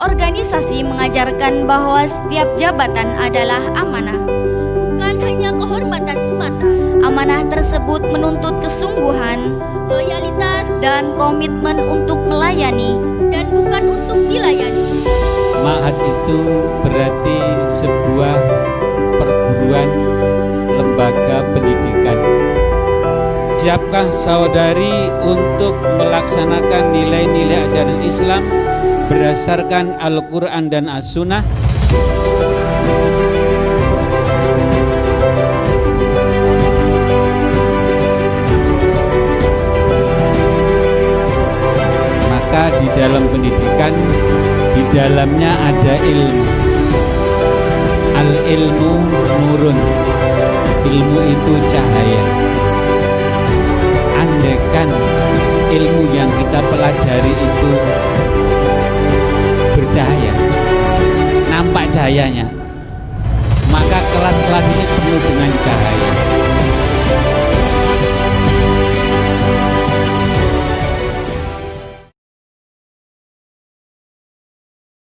Organisasi mengajarkan bahwa setiap jabatan adalah amanah. Bukan hanya kehormatan semata. Amanah tersebut menuntut kesungguhan, Loyalitas, dan komitmen untuk melayani. dan bukan untuk dilayani. Ma'had itu berarti sebuah perguruan lembaga pendidikan. Siapkah saudari untuk melaksanakan nilai-nilai ajaran Islam berdasarkan Al-Quran dan As-Sunnah? Maka di dalam pendidikan, di dalamnya ada ilmu. Al-ilmu nurun. Ilmu itu cahaya. Andaikan ilmu yang kita pelajari itu bercahaya, nampak cahayanya, maka kelas-kelas ini penuh dengan cahaya.